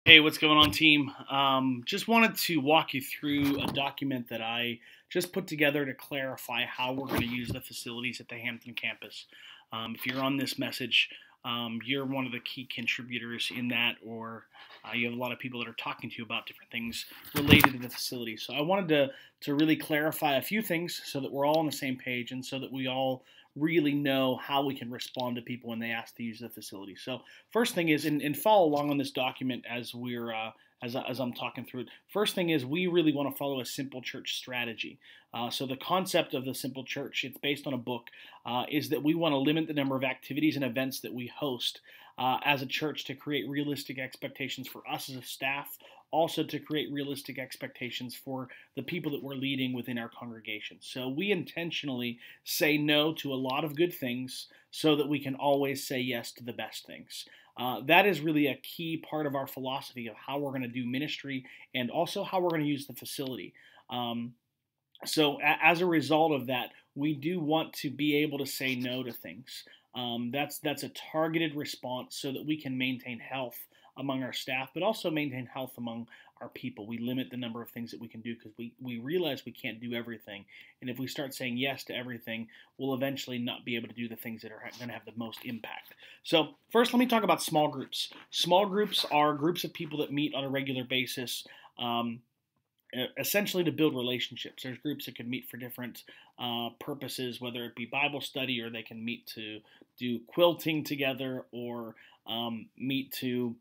Hey, what's going on, team? Just wanted to walk you through a document that I just put together to clarify how we're going to use the facilities at the Hampton campus. If you're on this message, you're one of the key contributors in that, or you have a lot of people that are talking to you about different things related to the facility. So I wanted to really clarify a few things so that we're all on the same page and so that we all really know how we can respond to people when they ask to use the facility. So first thing is, and follow along on this document as we're as I'm talking through it. First thing is, we really want to follow a simple church strategy. So the concept of the simple church, it's based on a book, is that we want to limit the number of activities and events that we host as a church to create realistic expectations for us as a staff, also to create realistic expectations for the people that we're leading within our congregation. So we intentionally say no to a lot of good things so that we can always say yes to the best things. That is really a key part of our philosophy of how we're going to do ministry and also how we're going to use the facility. So as a result of that, we do want to be able to say no to things. That's a targeted response so that we can maintain health among our staff, but also maintain health among our people. We limit the number of things that we can do because we realize we can't do everything. And if we start saying yes to everything, we'll eventually not be able to do the things that are going to have the most impact. So first, let me talk about small groups. Small groups are groups of people that meet on a regular basis. Essentially to build relationships. There's groups that can meet for different purposes, whether it be Bible study, or they can meet to do quilting together, or meet to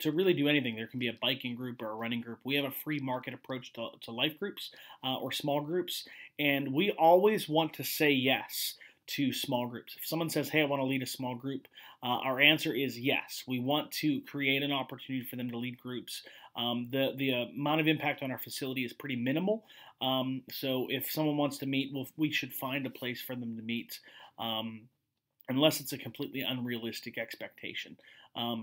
really do anything. There can be a biking group or a running group. We have a free market approach to life groups or small groups, and we always want to say yes to small groups. If someone says, hey, I want to lead a small group, our answer is yes. We want to create an opportunity for them to lead groups. The amount of impact on our facility is pretty minimal. So if someone wants to meet, we should find a place for them to meet, unless it's a completely unrealistic expectation.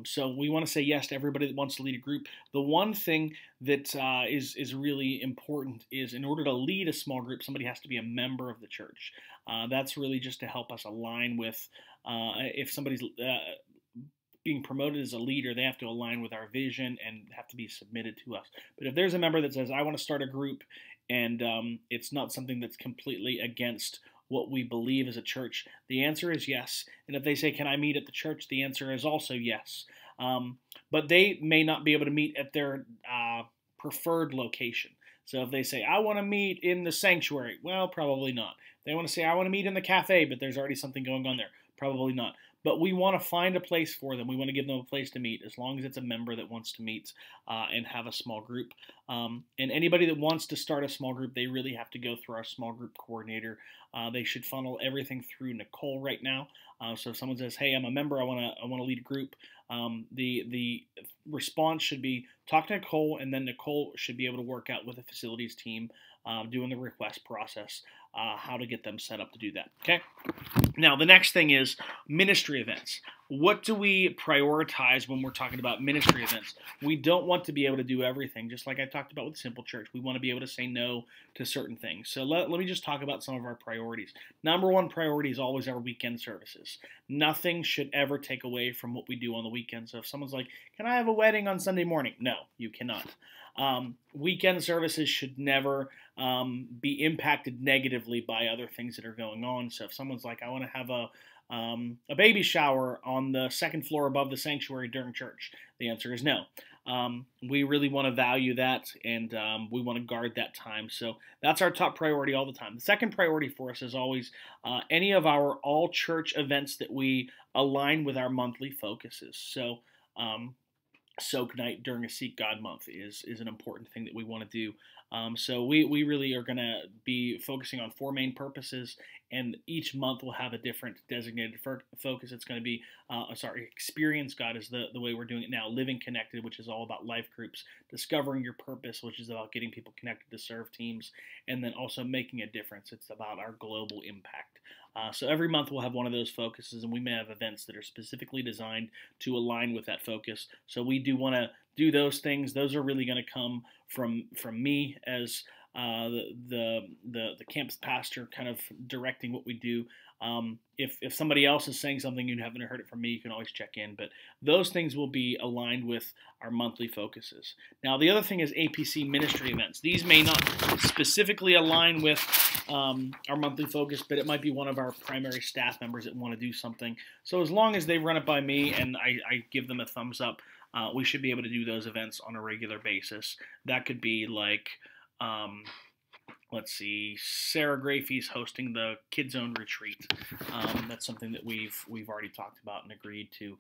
So we want to say yes to everybody that wants to lead a group. The one thing that is really important is, in order to lead a small group, somebody has to be a member of the church. That's really just to help us align with, if somebody's being promoted as a leader, they have to align with our vision and have to be submitted to us. But if there's a member that says, I want to start a group, and it's not something that's completely against what we believe as a church, the answer is yes. And if they say, can I meet at the church? The answer is also yes. But they may not be able to meet at their preferred location. So if they say, I want to meet in the sanctuary, well, probably not. They want to say, I want to meet in the cafe, but there's already something going on there. Probably not. But we want to find a place for them. We want to give them a place to meet, as long as it's a member that wants to meet and have a small group. And anybody that wants to start a small group, they really have to go through our small group coordinator. They should funnel everything through Nicole right now. So if someone says, hey, I'm a member, I want to lead a group, the response should be, talk to Nicole, and then Nicole should be able to work out with the facilities team, doing the request process, how to get them set up to do that. Okay. Now, the next thing is ministry events. What do we prioritize when we're talking about ministry events? We don't want to be able to do everything, just like I talked about with Simple Church. We want to be able to say no to certain things. So let me just talk about some of our priorities. Number one priority is always our weekend services. Nothing should ever take away from what we do on the weekend. So if someone's like, can I have a wedding on Sunday morning? No, you cannot. Weekend services should never be impacted negatively by other things that are going on. So if someone's like, I want to have a baby shower on the second floor above the sanctuary during church, the answer is no. We really want to value that, and we want to guard that time. So that's our top priority all the time. The second priority for us is always any of our all church events that we align with our monthly focuses. So Soak Night during a Seek God month is an important thing that we want to do. So we really are going to be focusing on four main purposes, and each month will have a different designated focus. It's going to be, Experience God is the way we're doing it now. Living Connected, which is all about life groups. Discovering Your Purpose, which is about getting people connected to serve teams. And then also Making a Difference. It's about our global impact. So every month we'll have one of those focuses, and we may have events that are specifically designed to align with that focus. So we do want to do those things. Those are really going to come from me as the campus pastor kind of directing what we do. If somebody else is saying something you haven't heard it from me, you can always check in. But those things will be aligned with our monthly focuses. Now, the other thing is APC ministry events. These may not specifically align with our monthly focus, but it might be one of our primary staff members that want to do something. So as long as they run it by me and I give them a thumbs up, we should be able to do those events on a regular basis. That could be like, let's see, Sarah Grafey's hosting the Kids Zone retreat. That's something that we've already talked about and agreed to.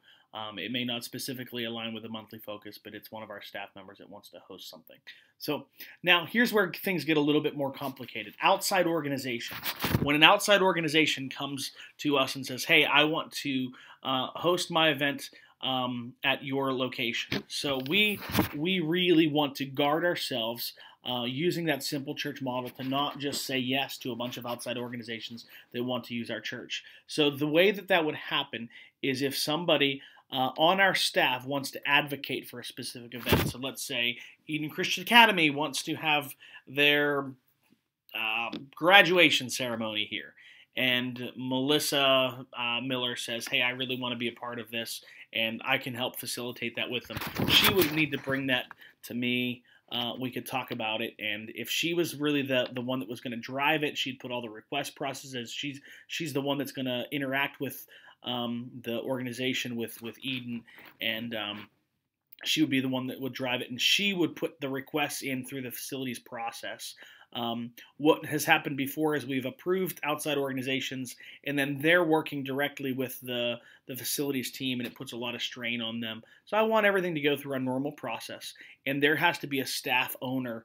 It may not specifically align with the monthly focus, but it's one of our staff members that wants to host something. So now here's where things get a little bit more complicated. Outside organizations. When an outside organization comes to us and says, hey, I want to host my event at your location. So we really want to guard ourselves using that simple church model to not just say yes to a bunch of outside organizations that want to use our church. So the way that would happen is if somebody on our staff wants to advocate for a specific event. So let's say Eden Christian Academy wants to have their graduation ceremony here. And Melissa Miller says, hey, I really want to be a part of this, and I can help facilitate that with them. She would need to bring that to me. We could talk about it, and if she was really the one that was going to drive it, she'd put all the request processes. She's the one that's going to interact with the organization with Eden, and she would be the one that would drive it, and she would put the requests in through the facilities process. What has happened before is we've approved outside organizations, and then they're working directly with the facilities team, and it puts a lot of strain on them. So I want everything to go through a normal process, and there has to be a staff owner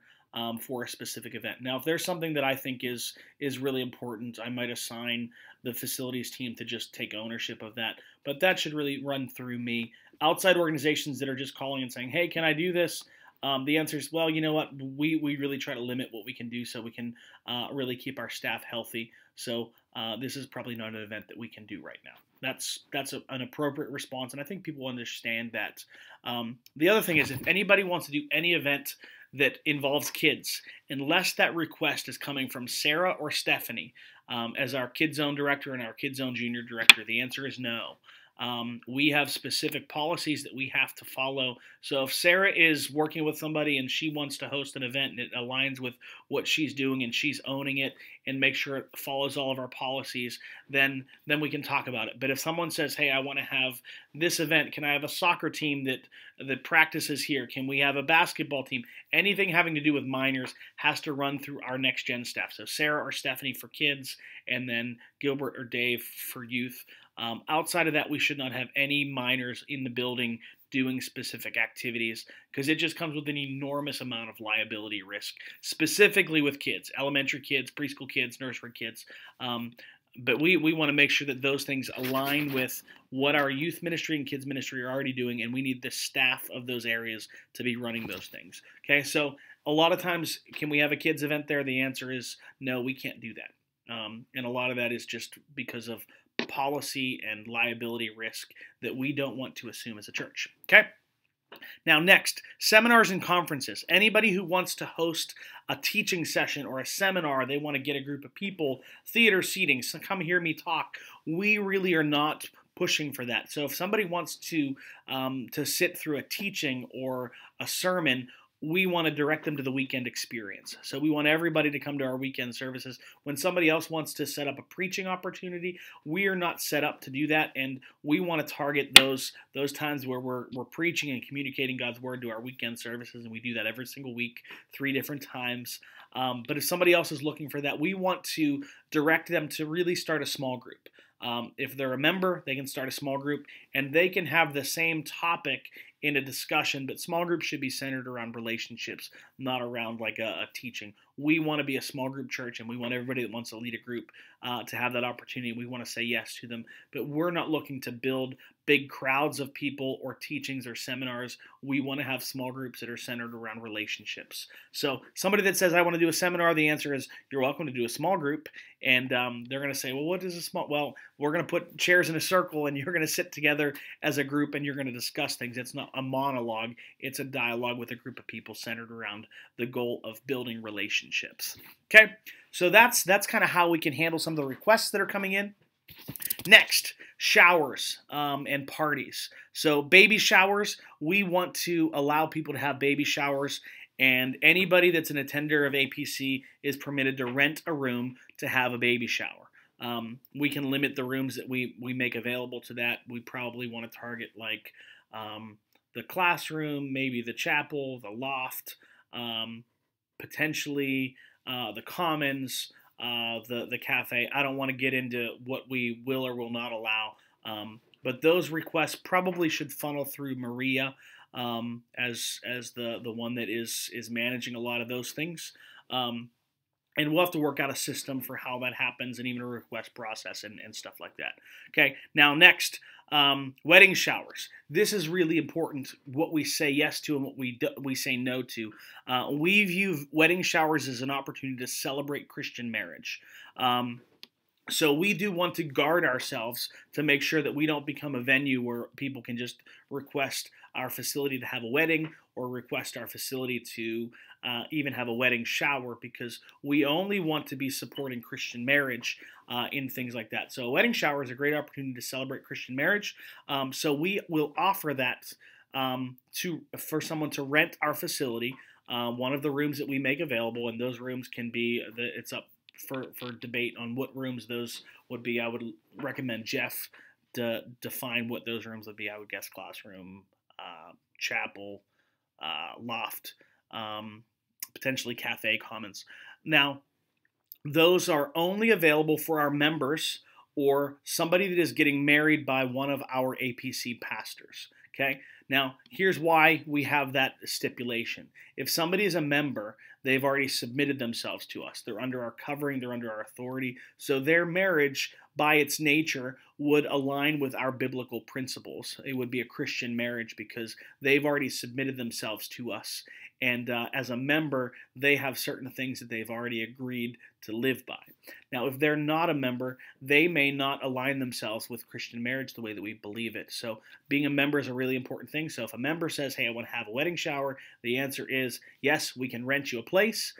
for a specific event. Now, if there's something that I think is really important, I might assign the facilities team to just take ownership of that, but that should really run through me. Outside organizations that are just calling and saying, hey, can I do this? The answer is, well, you know what? We really try to limit what we can do so we can really keep our staff healthy. So this is probably not an event that we can do right now. That's an appropriate response, and I think people understand that. The other thing is, if anybody wants to do any event that involves kids, unless that request is coming from Sarah or Stephanie as our Kids Zone director and our Kids Zone junior director, the answer is no. We have specific policies that we have to follow. So if Sarah is working with somebody and she wants to host an event and it aligns with what she's doing and she's owning it and make sure it follows all of our policies, then we can talk about it. But if someone says, hey, I want to have this event, can I have a soccer team that practices here? Can we have a basketball team? Anything having to do with minors has to run through our next gen staff. So Sarah or Stephanie for kids, and then Gilbert or Dave for youth. Outside of that, we should not have any minors in the building doing specific activities, because it just comes with an enormous amount of liability risk, specifically with kids, elementary kids, preschool kids, nursery kids. But we want to make sure that those things align with what our youth ministry and kids ministry are already doing, and we need the staff of those areas to be running those things. Okay, so a lot of times, can we have a kids event there? The answer is no, we can't do that. And a lot of that is just because of policy and liability risk that we don't want to assume as a church. Okay? Now next, seminars and conferences. Anybody who wants to host a teaching session or a seminar, they want to get a group of people, theater seating, so come hear me talk. We really are not pushing for that. So if somebody wants to sit through a teaching or a sermon, we want to direct them to the weekend experience. So we want everybody to come to our weekend services. When somebody else wants to set up a preaching opportunity, we are not set up to do that, and we want to target those times where we're preaching and communicating God's word to our weekend services, and we do that every single week, 3 different times. But if somebody else is looking for that, we want to direct them to really start a small group. If they're a member, they can start a small group, and they can have the same topic in a discussion, but small groups should be centered around relationships, not around like a teaching. We want to be a small group church, and we want everybody that wants to lead a group to have that opportunity. We want to say yes to them, but we're not looking to build big crowds of people or teachings or seminars. We want to have small groups that are centered around relationships. So somebody that says, I want to do a seminar, the answer is you're welcome to do a small group. And they're going to say, well, what is a small? Well, we're going to put chairs in a circle and you're going to sit together as a group and you're going to discuss things. It's not a monologue. It's a dialogue with a group of people centered around the goal of building relationships. Okay, so that's kind of how we can handle some of the requests that are coming in. Next, showers and parties. So baby showers, we want to allow people to have baby showers, and anybody that's an attender of APC is permitted to rent a room to have a baby shower. We can limit the rooms that we make available to that. We probably want to target like the classroom, maybe the chapel, the loft, potentially the commons, the cafe. I don't want to get into what we will or will not allow, but those requests probably should funnel through Maria as the one that is managing a lot of those things. And we'll have to work out a system for how that happens and even a request process and stuff like that. Okay, now next, wedding showers. This is really important, what we say yes to and what we say no to. We view wedding showers as an opportunity to celebrate Christian marriage. So we do want to guard ourselves to make sure that we don't become a venue where people can just request our facility to have a wedding or request our facility to even have a wedding shower, because we only want to be supporting Christian marriage in things like that. So a wedding shower is a great opportunity to celebrate Christian marriage. So we will offer that for someone to rent our facility, one of the rooms that we make available, and those rooms can be, it's up for debate on what rooms those would be. I would recommend Jeff to define what those rooms would be. I would guess classroom, chapel, loft, potentially cafe, commons. Now, those are only available for our members or somebody that is getting married by one of our APC pastors. Okay. Now, here's why we have that stipulation. If somebody is a member, they've already submitted themselves to us. They're under our covering, they're under our authority. So their marriage, by its nature, would align with our biblical principles. It would be a Christian marriage because they've already submitted themselves to us. And as a member, they have certain things that they've already agreed to live by. Now, if they're not a member, they may not align themselves with Christian marriage the way that we believe it. So being a member is a really important thing. So if a member says, hey, I want to have a wedding shower, the answer is, yes, we can rent you a place.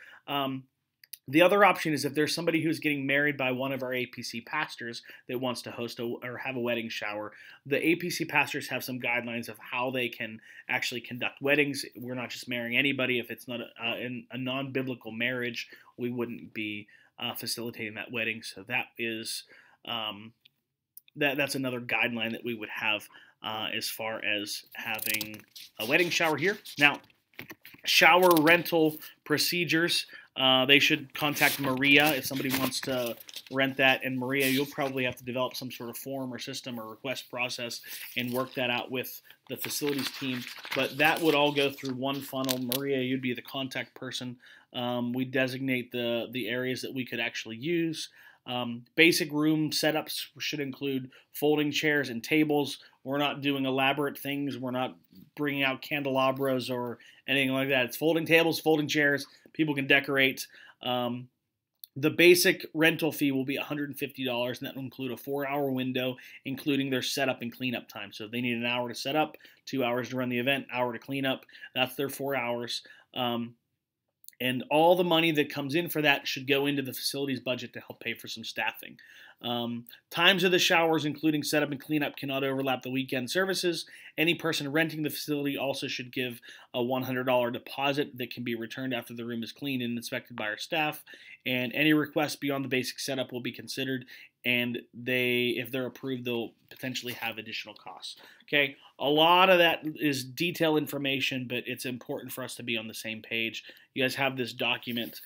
The other option is if there's somebody who's getting married by one of our APC pastors that wants to host or have a wedding shower, the APC pastors have some guidelines of how they can actually conduct weddings. We're not just marrying anybody. If it's not a non-biblical marriage, we wouldn't be facilitating that wedding. So that is that's another guideline that we would have as far as having a wedding shower here. Now, shower rental procedures. They should contact Maria if somebody wants to rent that. And Maria, you'll probably have to develop some sort of form or system or request process and work that out with the facilities team. But that would all go through one funnel. Maria, you'd be the contact person. We designate the areas that we could actually use. Basic room setups should include folding chairs and tables. We're not doing elaborate things. We're not bringing out candelabras or anything like that. It's folding tables, folding chairs. People can decorate. The basic rental fee will be $150, and that will include a 4-hour window, including their setup and cleanup time. So if they need an hour to set up, 2 hours to run the event, hour to clean up, that's their 4 hours. And all the money that comes in for that should go into the facilities budget to help pay for some staffing. Times of the showers, including setup and cleanup, cannot overlap the weekend services. Any person renting the facility also should give a $100 deposit that can be returned after the room is cleaned and inspected by our staff. And any requests beyond the basic setup will be considered, and if they're approved, they'll potentially have additional costs. Okay, a lot of that is detailed information, but it's important for us to be on the same page. You guys have this document.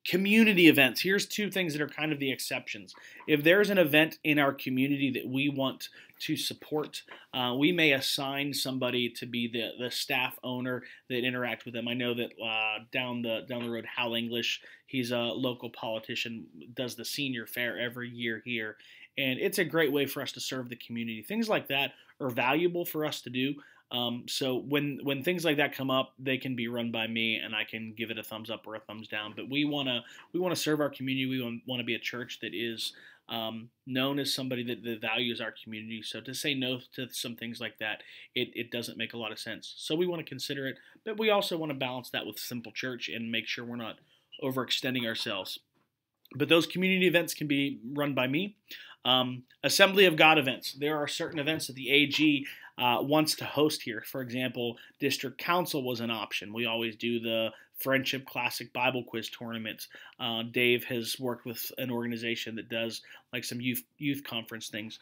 Community events. Here's two things that are kind of the exceptions. If there's an event in our community that we want to support, we may assign somebody to be the staff owner that interact with them. I know that down the road, Hal English, he's a local politician, does the senior fair every year here. and it's a great way for us to serve the community. Things like that are valuable for us to do. So when things like that come up, they can be run by me, and I can give it a thumbs up or a thumbs down. But we wanna serve our community. We want to be a church that is known as somebody that values our community. So to say no to some things like that, it doesn't make a lot of sense. So we want to consider it, but we also want to balance that with simple church and make sure we're not overextending ourselves. But those community events can be run by me. Assembly of God events. There are certain events that the AG wants to host here. For example, District Council was an option. We always do the Friendship Classic Bible Quiz tournaments. Dave has worked with an organization that does like some youth conference things.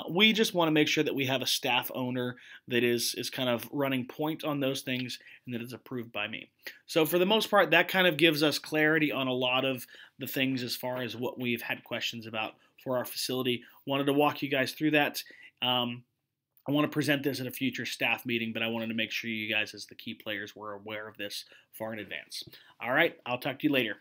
We just want to make sure that we have a staff owner that is kind of running point on those things and that it's approved by me. So for the most part, that kind of gives us clarity on a lot of the things as far as what we've had questions about for our facility. Wanted to walk you guys through that. I want to present this at a future staff meeting, but I wanted to make sure you guys as the key players were aware of this far in advance. All right, I'll talk to you later.